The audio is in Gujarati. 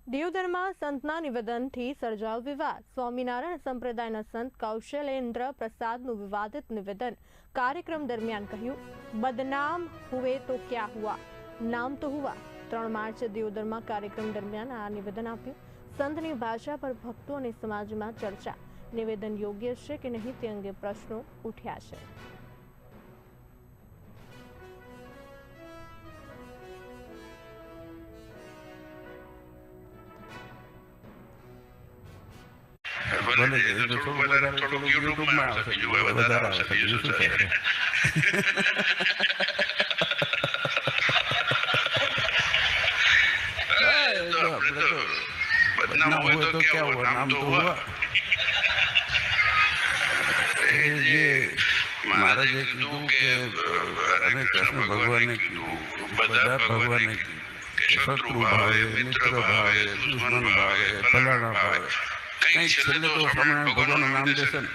દિયોદરમાં સંતના નિવેદનથી સર્જાયો વિવાદ। સ્વામિનારાયણ સંપ્રદાયના સંત કૌશલેન્દ્ર પ્રસાદનું વિવાદિત નિવેદન। કાર્યક્રમ દરમિયાન કહ્યું, બદનામ હુએ તો ક્યા હુઆ, નામ તો હુઆ। 3 માર્ચે દિયોદરમાં કાર્યક્રમ દરમિયાન આ નિવેદન આપ્યું। સંતની ભાષા પર ભક્તો અને સમાજમાં ચર્ચા। નિવેદન યોગ્ય છે કે નહીં તે અંગે પ્રશ્નો ઉઠ્યા છે। ભલે થોડું યુટ્યુબમાં આવશે, બીજું વધારે આવશે, બીજું શું છે? બદનામ હોય તો ક્યાં હુઆ, નામ તો હુઆ। જે મહારાજે કીધું કે કૃષ્ણ ભગવાને કીધું, બધા ભગવાને કીધું કે શત્રુ ભાવે, મિત્ર ભાવે, દુશ્મન ભાવે, ફલાણા ભાવે, કઈ છેલ્લે તો સ્વામિનારાયણ ભગવાનનું નામ દેશે ને।